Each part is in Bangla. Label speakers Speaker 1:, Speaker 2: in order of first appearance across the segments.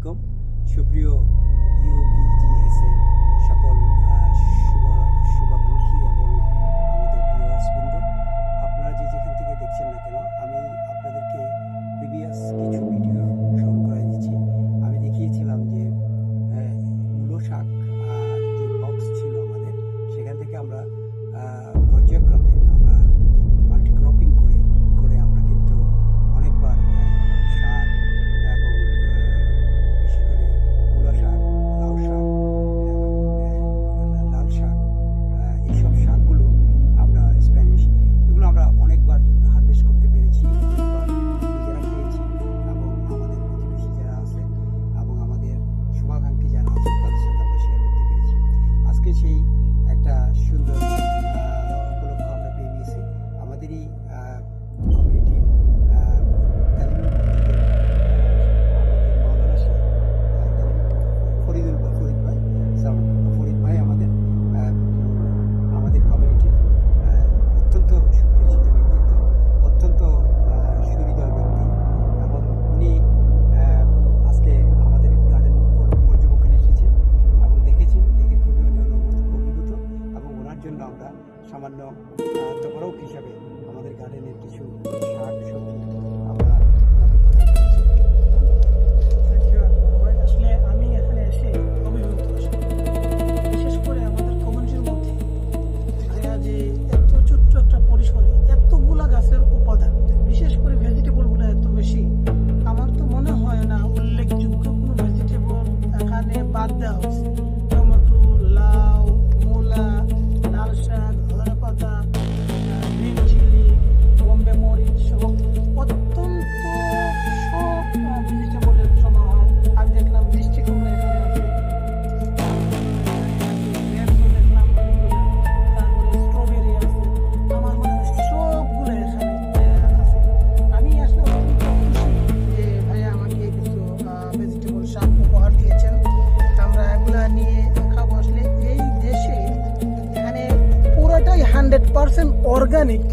Speaker 1: আলাইকুম সুপ্রিয় ইউবিজিএস এর সকল শুভাকাঙ্ক্ষী এবং আমাদের ভিউয়ার্স বৃন্দ, আপনারা যেখান থেকে দেখছেন না কেন, আমি আপনাদেরকে প্রিভিয়াস কিছু ভিডিও স্মরণ করাই দিচ্ছি। আমি দেখিয়েছিলাম যে মূলো শাক যে বক্স ছিল আমাদের, সেখান থেকে আমরা পর্যায়ক্রমে আমরা মাল্টিক্রপিং করে আমরা কিন্তু অনেকবার শাক এবং বিশেষ করে মূলা শাক, লাউ শাক, লাল শাক, এইসব শাকগুলো আমরা স্প্যানিশ, এগুলো আমরা অনেকবার হারভেস্ট করতে পেরেছি, অনেকবার নিজেরা খেয়েছি এবং আমাদের প্রতিবেশী যারা আছে এবং আমাদের শুভাকাঙ্ক্ষী যারা আছে তাদের সাথে আমরা শেয়ার করতে পেরেছি। আজকে সেই একটা সুন্দর উপলক্ষ আমরা পেয়ে নিয়েছি। আমাদেরই কমিউনিটি ফরিদ ভাই আমাদের কমিউনিটির অত্যন্ত সুপরিচিত ব্যক্তিত্ব, অত্যন্ত সুহৃদয় ব্যক্তি এবং উনি আজকে আমাদের গার্ডেন পর্যবেক্ষণে এসেছেন এবং দেখেছেন, দেখে খুবই অভিভূত এবং ওনার জন্য আমরা সামান্য তবরক হিসাবে আমাদের গার্ডেনের কিছু শাক সবজি আমরা
Speaker 2: আসলে আমি এখানে এসে অভিভূত, বিশেষ করে আমাদের কমিউনিটির মধ্যে যে এত ছোট্ট একটা পরিসরে এতগুলা গাছের উপাদান, বিশেষ করে ভেজিটেবলগুলো এত বেশি, আমার তো মনে হয় না উল্লেখযোগ্য কোনো ভেজিটেবল এখানে বাদ দেওয়া হয়েছে। টমেটো, লাউ, মূলা, লাল শাক, ধনে পাতা, গ্রিন চিলি, বোম্বে মরিচ সহ অত্যন্ত সব ভেজিটেবলের সমাহার। আর দেখলাম মিষ্টি কুমড়া এখানে আছে, দেখলাম তারপরে স্ট্রবেরি আছে, আমার মনে হয় সবগুলো এখানে আছে। আমি আসলে অত্যন্ত খুশি যে ভাইয়া আমাকে কিছু ভেজিটেবল শাক উপহার দিয়েছেন। আমরা এগুলা নিয়ে খাবো। আসলে এই দেশে এখানে পুরোটাই 100% অর্গানিক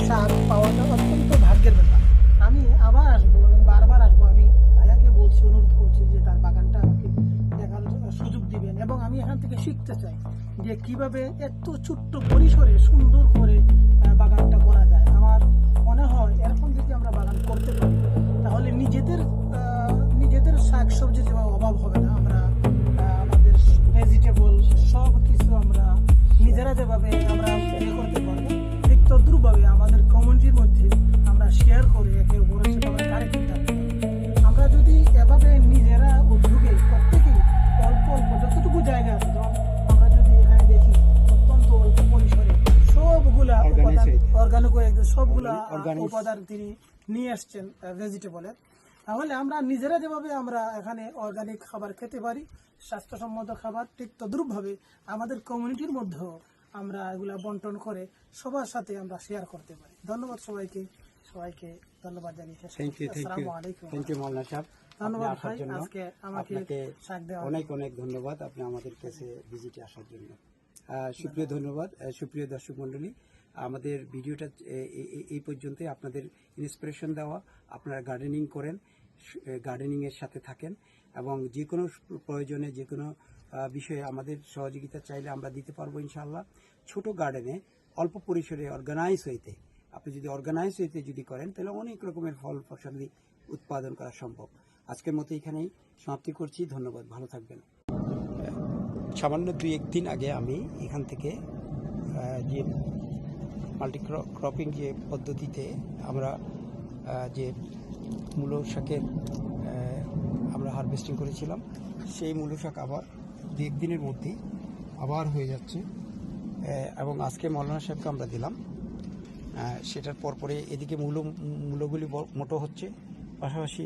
Speaker 2: শাক পাওয়াটা অত্যন্ত ভাগ্যের ব্যাপার। আমি আবার আসবো এবং বারবার আসবো। আমি ভাইয়াকে বলছি, অনুরোধ করছি যে তার বাগানটা আমাকে দেখার সুযোগ দিবেন এবং আমি এখান থেকে শিখতে চাই যে কিভাবে এত ছোট্ট পরিসরে সুন্দর করে বাগানটা করা যায়। আমার মনে হয় এরকম যদি আমরা বাগান করতে পারি তাহলে নিজেদের শাক সবজি যেভাবে অভাব হবে না, আমরা আমাদের ভেজিটেবল সব কিছু আমরা নিজেরা যেভাবে আমরা ইয়ে করতে পারবো, ঠিক তদ্রুপভাবে আমাদের কমিউনিটির মধ্যে আমরা শেয়ার করে একে অপরের সাথে আমরা কানেক্টেড থাকতে পারি। আমরা যদি এভাবে নিজেরা উদ্যোগে প্রত্যেকেই অল্প যতটুকু জায়গা আছে, ধরুন আমরা যদি এখানে দেখি অত্যন্ত অল্প পরিসরে সবগুলা অর্গানিক সবগুলা উপাদান তিনি নিয়ে আসছেন ভেজিটেবলের, তাহলে আমরা নিজেরা যেভাবে আমরা এখানে অর্গানিক খাবার খেতে পারি, স্বাস্থ্যসম্মত খাবার, ঠিক তদ্রুপভাবে আমাদের কমিউনিটির মধ্যেও আমরা এগুলা বন্টন করে সবার সাথে আমরা শেয়ার করতে পারি। ধন্যবাদ সবাইকে ধন্যবাদ জানিয়ে আসসালামু আলাইকুম।
Speaker 1: থ্যাংক ইউ মাওলানা সাহেব,
Speaker 2: ধন্যবাদ ভাই, আজকে আমাকে শাক দেওয়া
Speaker 1: অনেক ধন্যবাদ আপনি আমাদের কাছে ভিজিটে আসার জন্য। সুপ্রিয় দর্শক মণ্ডলী, আমাদের ভিডিওটা এই পর্যন্তই। আপনাদের ইন্সপিরেশন দেওয়া, আপনারা গার্ডেনিং করেন, গার্ডেনিংয়ের সাথে থাকেন এবং যে কোনো প্রয়োজনে যে কোনো বিষয়ে আমাদের সহযোগিতা চাইলে আমরা দিতে পারবো ইনশাআল্লাহ। ছোট গার্ডেনে অল্প পরিসরে আপনি যদি অর্গানাইজ হইতে যদি করেন তাহলে অনেক রকমের ফল ফসলি উৎপাদন করা সম্ভব। আজকের মতো এখানেই সমাপ্তি করছি। ধন্যবাদ, ভালো থাকবেন। সামান্য 2-1 দিন আগে আমি এখান থেকে যে মাল্টিক্রপিং যে পদ্ধতিতে আমরা যে মূলো শাকের আমরা হারভেস্টিং করেছিলাম, সেই মূলো শাক আবার 2-1 দিনের মধ্যেই আবার হয়ে যাচ্ছে এবং আজকে মাওলানা সাহেবকে আমরা দিলাম। সেটার পরে এদিকে মূলগুলি মোটো হচ্ছে, পাশাপাশি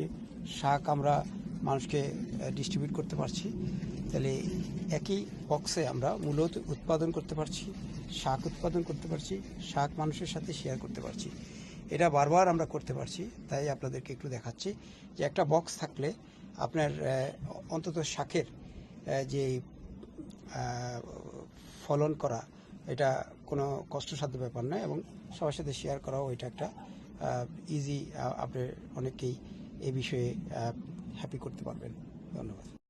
Speaker 1: শাক আমরা মানুষকে ডিস্ট্রিবিউট করতে পারছি। তাহলে একই বক্সে আমরা মূলো উৎপাদন করতে পারছি, শাক উৎপাদন করতে পারছি, শাক মানুষের সাথে শেয়ার করতে পারছি। এটা বারবার আমরা করতে পারছি। তাই আপনাদেরকে একটু দেখাচ্ছি যে একটা বক্স থাকলে আপনার অন্তত শাকের যে ফলন করা, এটা কোনো কষ্টসাধ্য ব্যাপার নয় এবং সবার সাথে শেয়ার করাও এটা একটা ইজি। আপনি অনেকেই এই বিষয়ে হ্যাপি করতে পারবেন। ধন্যবাদ।